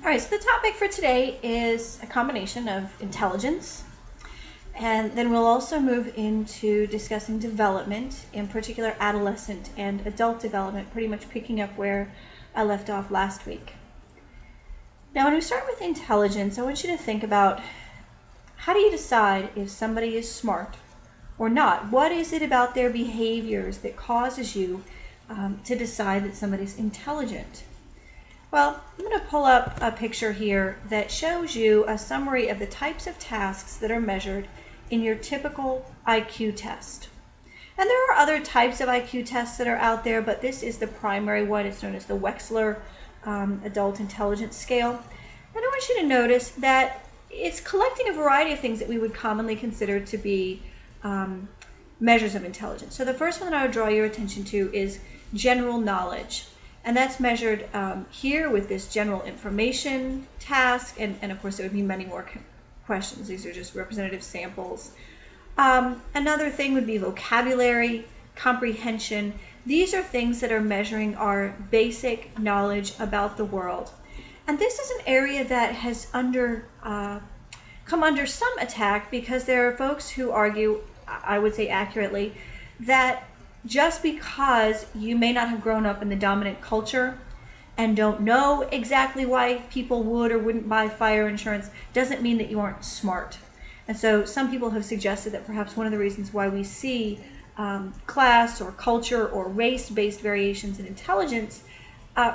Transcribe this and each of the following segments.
All right, so the topic for today is a combination of intelligence, and then we'll also move into discussing development, in particular adolescent and adult development, pretty much picking up where I left off last week. Now, when we start with intelligence, I want you to think about how do you decide if somebody is smart or not? What is it about their behaviors that causes you to decide that somebody's intelligent? Well, I'm going to pull up a picture here that shows you a summary of the types of tasks that are measured in your typical IQ test. And there are other types of IQ tests that are out there, but this is the primary one. It's known as the Wechsler Adult Intelligence Scale. And I want you to notice that it's collecting a variety of things that we would commonly consider to be measures of intelligence. So the first one that I would draw your attention to is general knowledge. And that's measured here with this general information task, and of course there would be many more questions. These are just representative samples. Another thing would be vocabulary, comprehension. These are things that are measuring our basic knowledge about the world. And this is an area that has come under some attack because there are folks who argue, I would say accurately, that just because you may not have grown up in the dominant culture and don't know exactly why people would or wouldn't buy fire insurance doesn't mean that you aren't smart. And so some people have suggested that perhaps one of the reasons why we see class or culture or race-based variations in intelligence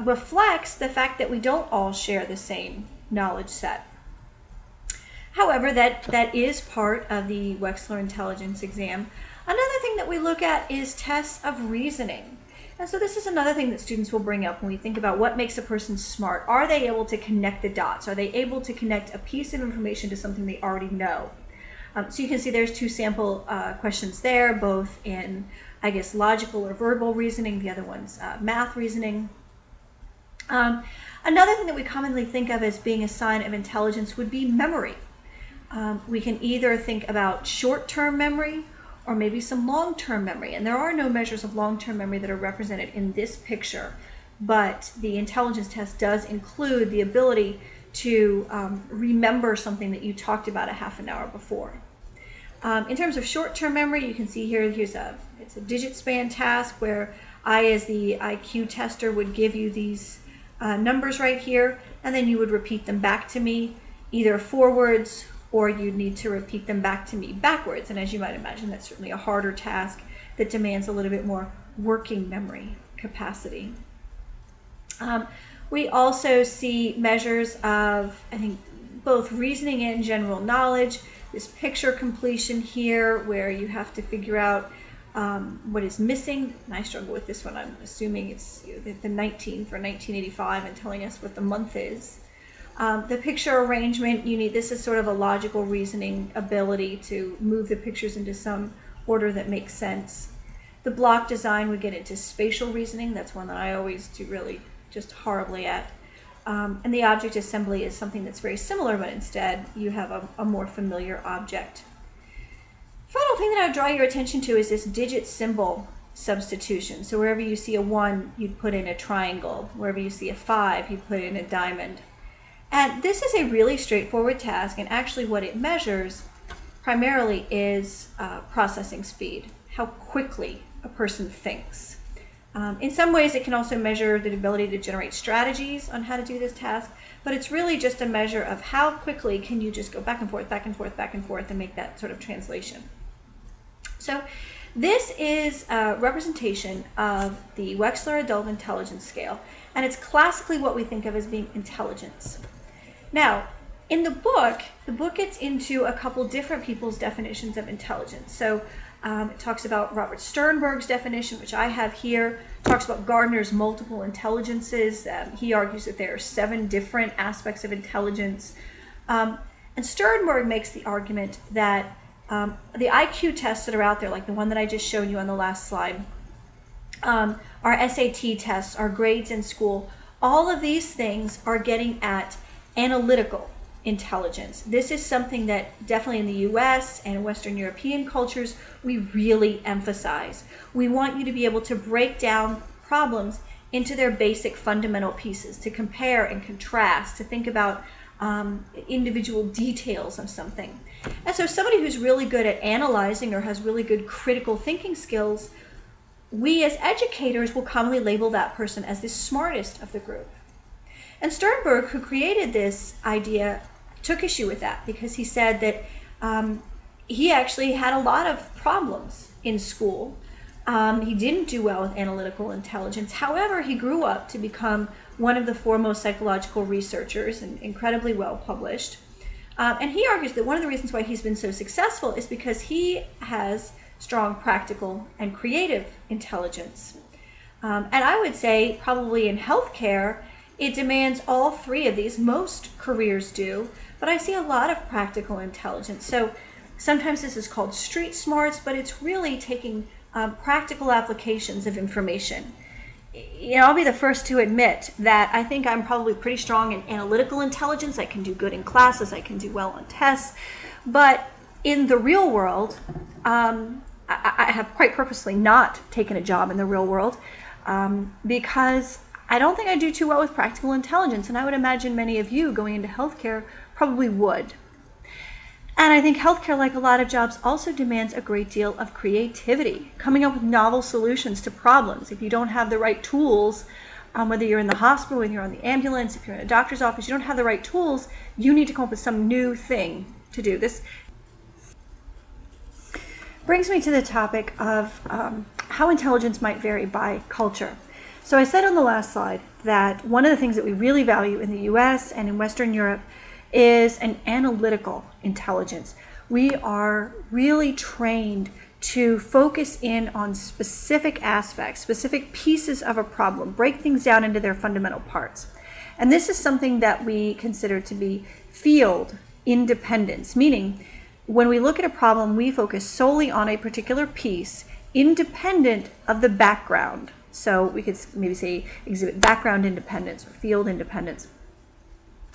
reflects the fact that we don't all share the same knowledge set. However, that is part of the Wechsler Intelligence exam. Another thing that we look at is tests of reasoning. And so this is another thing that students will bring up when we think about what makes a person smart. Are they able to connect the dots? Are they able to connect a piece of information to something they already know? So you can see there's two sample questions there, both in, I guess, logical or verbal reasoning. The other one's math reasoning. Another thing that we commonly think of as being a sign of intelligence would be memory. We can either think about short-term memory or maybe some long-term memory. And there are no measures of long-term memory that are represented in this picture, but the intelligence test does include the ability to remember something that you talked about a half an hour before. In terms of short-term memory, you can see here, it's a digit span task where I, as the IQ tester, would give you these numbers right here, and then you would repeat them back to me, either forwards or you'd need to repeat them back to me backwards. And as you might imagine, that's certainly a harder task that demands a little bit more working memory capacity. We also see measures of, I think, both reasoning and general knowledge. This picture completion here, where you have to figure out what is missing. And I struggle with this one. I'm assuming it's the 19 for 1985 and telling us what the month is. The picture arrangement, this is sort of a logical reasoning ability to move the pictures into some order that makes sense. The block design would get into spatial reasoning. That's one that I always do really just horribly at. And the object assembly is something that's very similar, but instead you have a more familiar object. Final thing that I would draw your attention to is this digit symbol substitution. So wherever you see a 1, you'd put in a triangle. Wherever you see a 5, you'd put in a diamond. And this is a really straightforward task, and actually what it measures primarily is processing speed, how quickly a person thinks. In some ways it can also measure the ability to generate strategies on how to do this task, but it's really just a measure of how quickly can you just go back and forth, back and forth, back and forth, and make that sort of translation. So this is a representation of the Wechsler Adult Intelligence Scale, and it's classically what we think of as being intelligence. Now, in the book gets into a couple different people's definitions of intelligence. So it talks about Robert Sternberg's definition, which I have here. It talks about Gardner's multiple intelligences. He argues that there are 7 different aspects of intelligence. And Sternberg makes the argument that the IQ tests that are out there, like the one that I just showed you on the last slide, our SAT tests, our grades in school, all of these things are getting at analytical intelligence. This is something that definitely in the US and Western European cultures we really emphasize. We want you to be able to break down problems into their basic fundamental pieces, to compare and contrast, to think about individual details of something. And so somebody who's really good at analyzing or has really good critical thinking skills, we as educators will commonly label that person as the smartest of the group. And Sternberg, who created this idea, took issue with that because he said that he actually had a lot of problems in school. He didn't do well with analytical intelligence. However, he grew up to become one of the foremost psychological researchers and incredibly well published. And he argues that one of the reasons why he's been so successful is because he has strong practical and creative intelligence. And I would say probably in healthcare, it demands all three of these. Most careers do, but I see a lot of practical intelligence. So sometimes this is called street smarts, but it's really taking practical applications of information. You know, I'll be the first to admit that I think I'm probably pretty strong in analytical intelligence. I can do good in classes, I can do well on tests, but in the real world, I have quite purposely not taken a job in the real world because I don't think I do too well with practical intelligence, and I would imagine many of you going into healthcare probably would. And I think healthcare, like a lot of jobs, also demands a great deal of creativity, coming up with novel solutions to problems. If you don't have the right tools, whether you're in the hospital, whether you're on the ambulance, if you're in a doctor's office, you don't have the right tools, you need to come up with some new thing to do. This brings me to the topic of how intelligence might vary by culture. So I said on the last slide that one of the things that we really value in the US and in Western Europe is an analytical intelligence. We are really trained to focus in on specific aspects, specific pieces of a problem, break things down into their fundamental parts. And this is something that we consider to be field independence, meaning when we look at a problem, we focus solely on a particular piece, independent of the background. So we could maybe say exhibit background independence or field independence.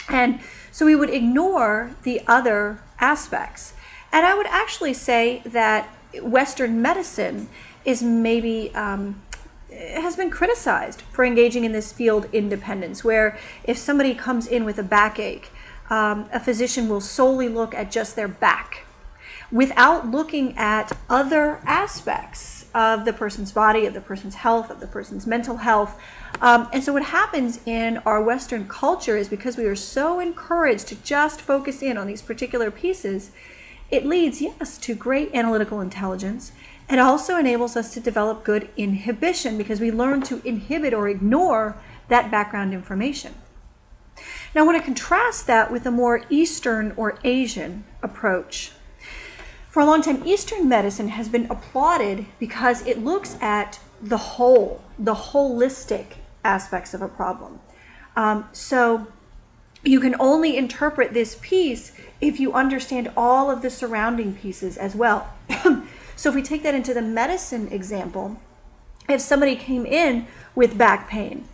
And so we would ignore the other aspects. And I would actually say that Western medicine is maybe has been criticized for engaging in this field independence, where if somebody comes in with a backache, a physician will solely look at just their back without looking at other aspects of the person's body, of the person's health, of the person's mental health. And so what happens in our Western culture is because we are so encouraged to just focus in on these particular pieces, it leads, yes, to great analytical intelligence. It also enables us to develop good inhibition because we learn to inhibit or ignore that background information. Now I want to contrast that with a more Eastern or Asian approach. For a long time, Eastern medicine has been applauded because it looks at the whole, the holistic aspects of a problem. So you can only interpret this piece if you understand all of the surrounding pieces as well. So if we take that into the medicine example, if somebody came in with back pain,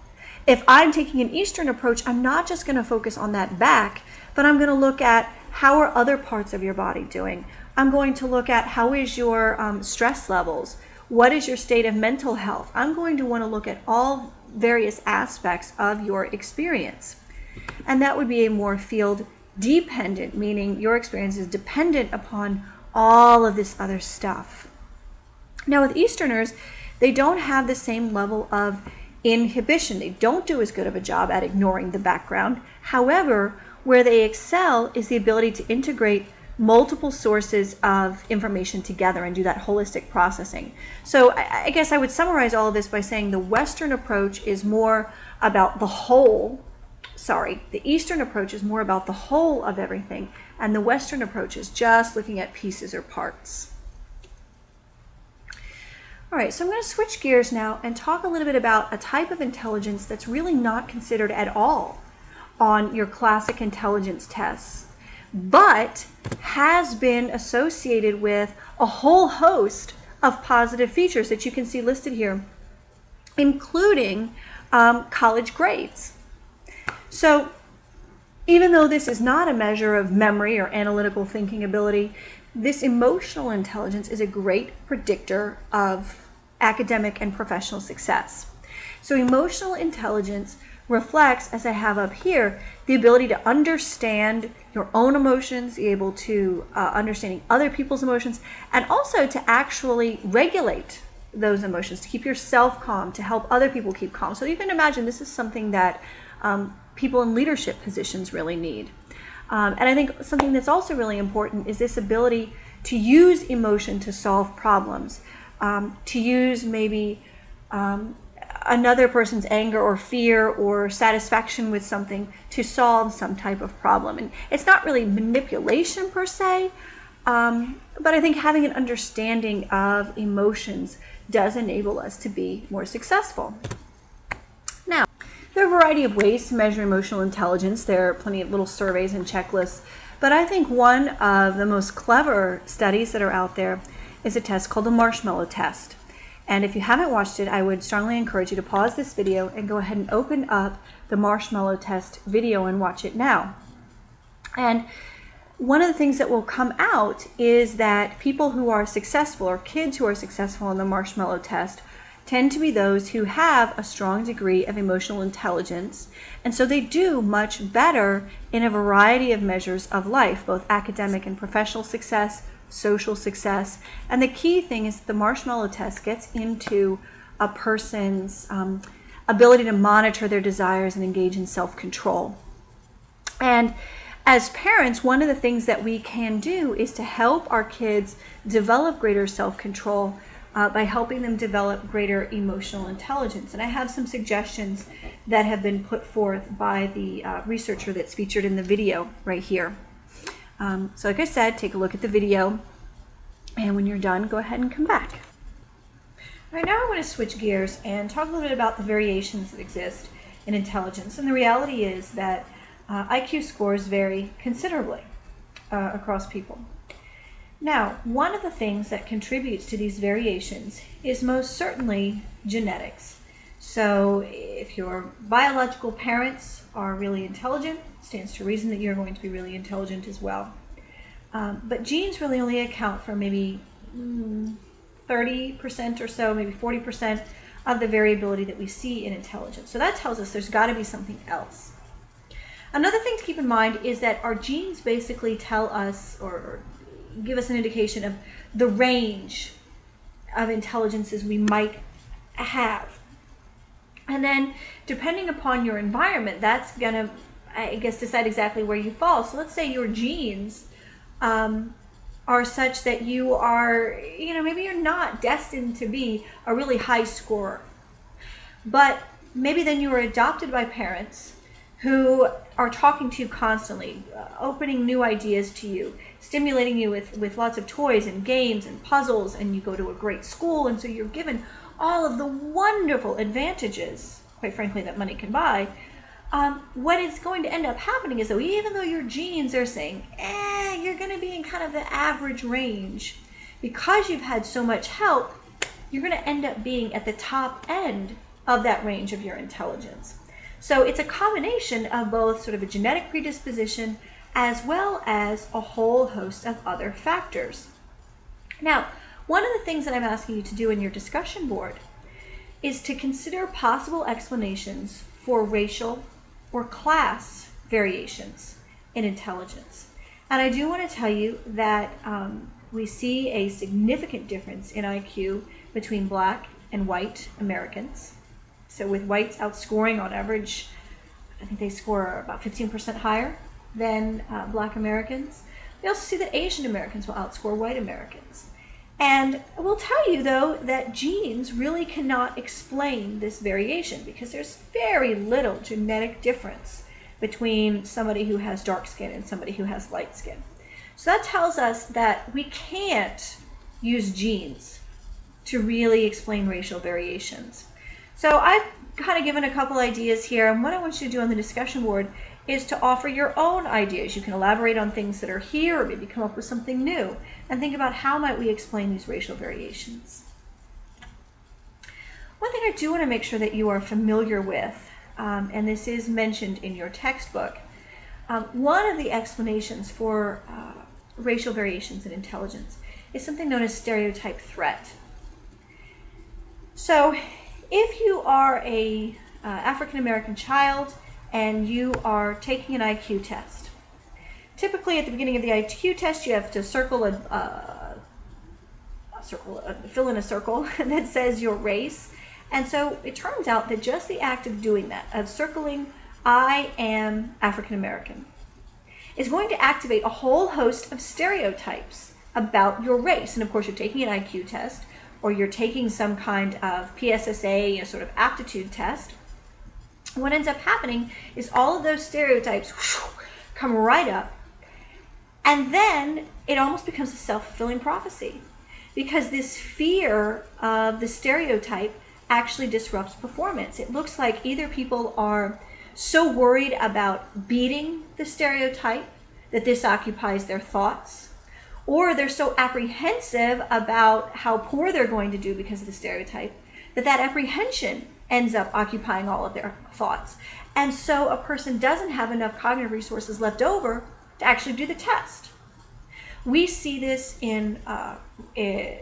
if I'm taking an Eastern approach, I'm not just going to focus on that back, but I'm going to look at how are other parts of your body doing. I'm going to look at how is your stress levels, what is your state of mental health. I'm going to want to look at all various aspects of your experience. And that would be a more field dependent, meaning your experience is dependent upon all of this other stuff. Now with Easterners, they don't have the same level of inhibition. They don't do as good of a job at ignoring the background. However, where they excel is the ability to integrate multiple sources of information together and do that holistic processing. So I guess I would summarize all of this by saying the Western approach is more about the whole. The Eastern approach is more about the whole of everything, and the Western approach is just looking at pieces or parts. All right, so I'm going to switch gears now and talk a little bit about a type of intelligence that's really not considered at all on your classic intelligence tests, but has been associated with a whole host of positive features that you can see listed here, including college grades. So even though this is not a measure of memory or analytical thinking ability, this emotional intelligence is a great predictor of academic and professional success. So emotional intelligence reflects, as I have up here, the ability to understand your own emotions, be able to understanding other people's emotions, and also to actually regulate those emotions, to keep yourself calm, to help other people keep calm. So you can imagine this is something that people in leadership positions really need. And I think something that's also really important is this ability to use emotion to solve problems, to use maybe another person's anger or fear or satisfaction with something to solve some type of problem. And it's not really manipulation per se, but I think having an understanding of emotions does enable us to be more successful. Now, there are a variety of ways to measure emotional intelligence. There are plenty of little surveys and checklists, but I think one of the most clever studies that are out there is a test called the marshmallow test. And if you haven't watched it, I would strongly encourage you to pause this video and go ahead and open up the marshmallow test video and watch it now. And one of the things that will come out is that people who are successful, or kids who are successful in the marshmallow test, tend to be those who have a strong degree of emotional intelligence, and so they do much better in a variety of measures of life, both academic and professional success, social success. And the key thing is the marshmallow test gets into a person's ability to monitor their desires and engage in self-control. And as parents, one of the things that we can do is to help our kids develop greater self-control by helping them develop greater emotional intelligence. And I have some suggestions that have been put forth by the researcher that's featured in the video right here. So like I said, take a look at the video, and when you're done, go ahead and come back. All right, now I want to switch gears and talk a little bit about the variations that exist in intelligence. And the reality is that IQ scores vary considerably across people. Now, one of the things that contributes to these variations is most certainly genetics. So if your biological parents are really intelligent, it stands to reason that you're going to be really intelligent as well. But genes really only account for maybe 30% or so, maybe 40% of the variability that we see in intelligence. So that tells us there's got to be something else. Another thing to keep in mind is that our genes basically tell us or give us an indication of the range of intelligences we might have. And then depending upon your environment, that's going to, I guess, decide exactly where you fall. So let's say your genes are such that you are, maybe you're not destined to be a really high scorer. But maybe then you were adopted by parents who are talking to you constantly, opening new ideas to you, stimulating you with lots of toys and games and puzzles, and you go to a great school, and so you're given all of the wonderful advantages, quite frankly, that money can buy. What is going to end up happening is, though, even though your genes are saying, you're going to be in kind of the average range, because you've had so much help, you're going to end up being at the top end of that range of your intelligence. So it's a combination of both sort of a genetic predisposition as well as a whole host of other factors. Now, one of the things that I'm asking you to do in your discussion board is to consider possible explanations for racial or class variations in intelligence. And I do want to tell you that we see a significant difference in IQ between Black and white Americans. So with whites outscoring on average, I think they score about 15% higher than Black Americans. We also see that Asian Americans will outscore white Americans. And I will tell you, though, that genes really cannot explain this variation because there's very little genetic difference between somebody who has dark skin and somebody who has light skin. So that tells us that we can't use genes to really explain racial variations. So I've kind of given a couple ideas here, and what I want you to do on the discussion board is to offer your own ideas. You can elaborate on things that are here, or maybe come up with something new, and think about how might we explain these racial variations. One thing I do want to make sure that you are familiar with, and this is mentioned in your textbook, one of the explanations for racial variations in intelligence is something known as stereotype threat. So If you are a African American child and you are taking an IQ test, typically at the beginning of the IQ test you have to fill in a circle that says your race. And so it turns out that just the act of doing that, of circling I am African American, is going to activate a whole host of stereotypes about your race. And of course you're taking an IQ test, or you're taking some kind of PSSA, a sort of aptitude test. What ends up happening is all of those stereotypes come right up, and then it almost becomes a self-fulfilling prophecy, because this fear of the stereotype actually disrupts performance. It looks like either people are so worried about beating the stereotype that this occupies their thoughts, or they're so apprehensive about how poor they're going to do because of the stereotype that apprehension ends up occupying all of their thoughts. And so a person doesn't have enough cognitive resources left over to actually do the test. We see this in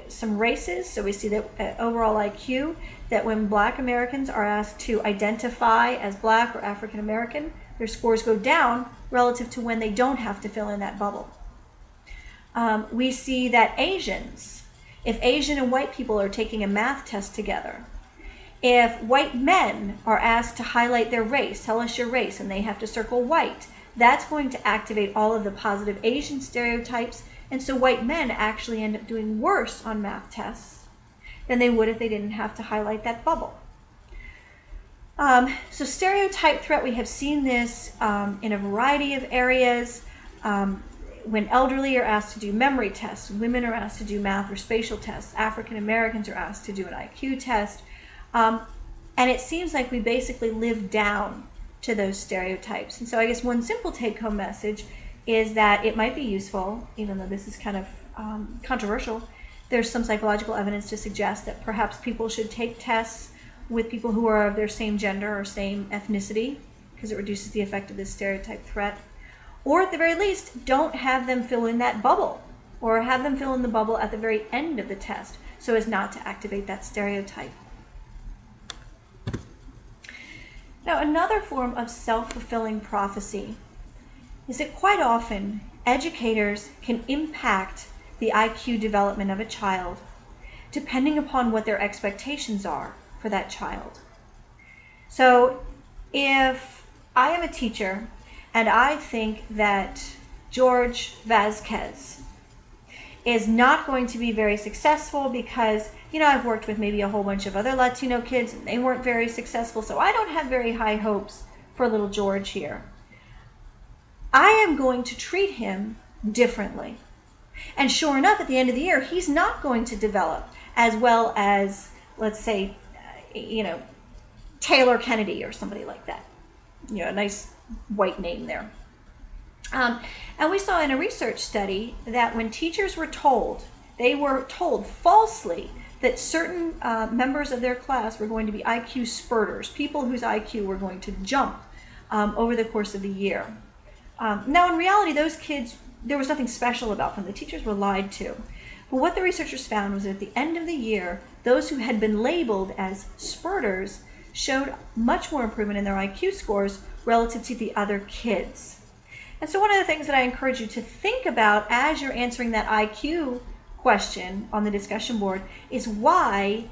some races. So we see that overall IQ, that when Black Americans are asked to identify as Black or African American, their scores go down relative to when they don't have to fill in that bubble. We see that Asians, if Asian and white people are taking a math test together, if white men are asked to highlight their race, tell us your race, and they have to circle white, that's going to activate all of the positive Asian stereotypes, and so white men actually end up doing worse on math tests than they would if they didn't have to highlight that bubble. So stereotype threat, we have seen this in a variety of areas. When elderly are asked to do memory tests, women are asked to do math or spatial tests, African Americans are asked to do an IQ test, and it seems like we basically live down to those stereotypes. And so I guess one simple take-home message is that it might be useful, even though this is kind of controversial. There's some psychological evidence to suggest that perhaps people should take tests with people who are of their same gender or same ethnicity, because it reduces the effect of this stereotype threat. Or at the very least, don't have them fill in that bubble, or have them fill in the bubble at the very end of the test so as not to activate that stereotype. Now, another form of self-fulfilling prophecy is that quite often educators can impact the IQ development of a child depending upon what their expectations are for that child. So if I am a teacher and I think that George Vasquez is not going to be very successful because, I've worked with maybe a whole bunch of other Latino kids and they weren't very successful, so I don't have very high hopes for little George here. I am going to treat him differently. And sure enough, at the end of the year, he's not going to develop as well as, let's say, Taylor Kennedy or somebody like that. A nice white name there. And we saw in a research study that when teachers were told, they were told falsely that certain members of their class were going to be IQ spurters, people whose IQ were going to jump over the course of the year. Now, in reality, those kids, there was nothing special about them. The teachers were lied to. But what the researchers found was that at the end of the year, those who had been labeled as spurters showed much more improvement in their IQ scores relative to the other kids. And so one of the things that I encourage you to think about as you're answering that IQ question on the discussion board is why,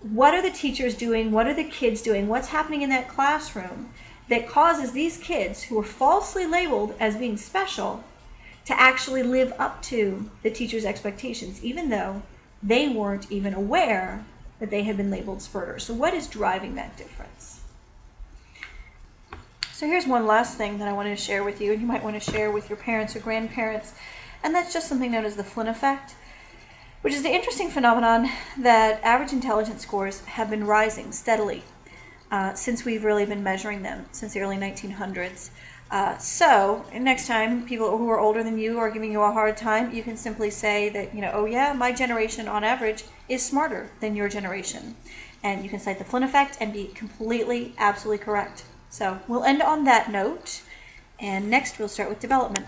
what are the teachers doing, what are the kids doing, what's happening in that classroom that causes these kids who are falsely labeled as being special to actually live up to the teacher's expectations, even though they weren't even aware that they had been labeled spurters. So what is driving that difference? So here's one last thing that I wanted to share with you, and you might want to share with your parents or grandparents, and that's just something known as the Flynn effect, which is the interesting phenomenon that average intelligence scores have been rising steadily since we've really been measuring them since the early 1900s. So next time people who are older than you are giving you a hard time, you can simply say that, oh yeah, my generation on average is smarter than your generation. And you can cite the Flynn effect and be completely, absolutely correct. So we'll end on that note, and next we'll start with development.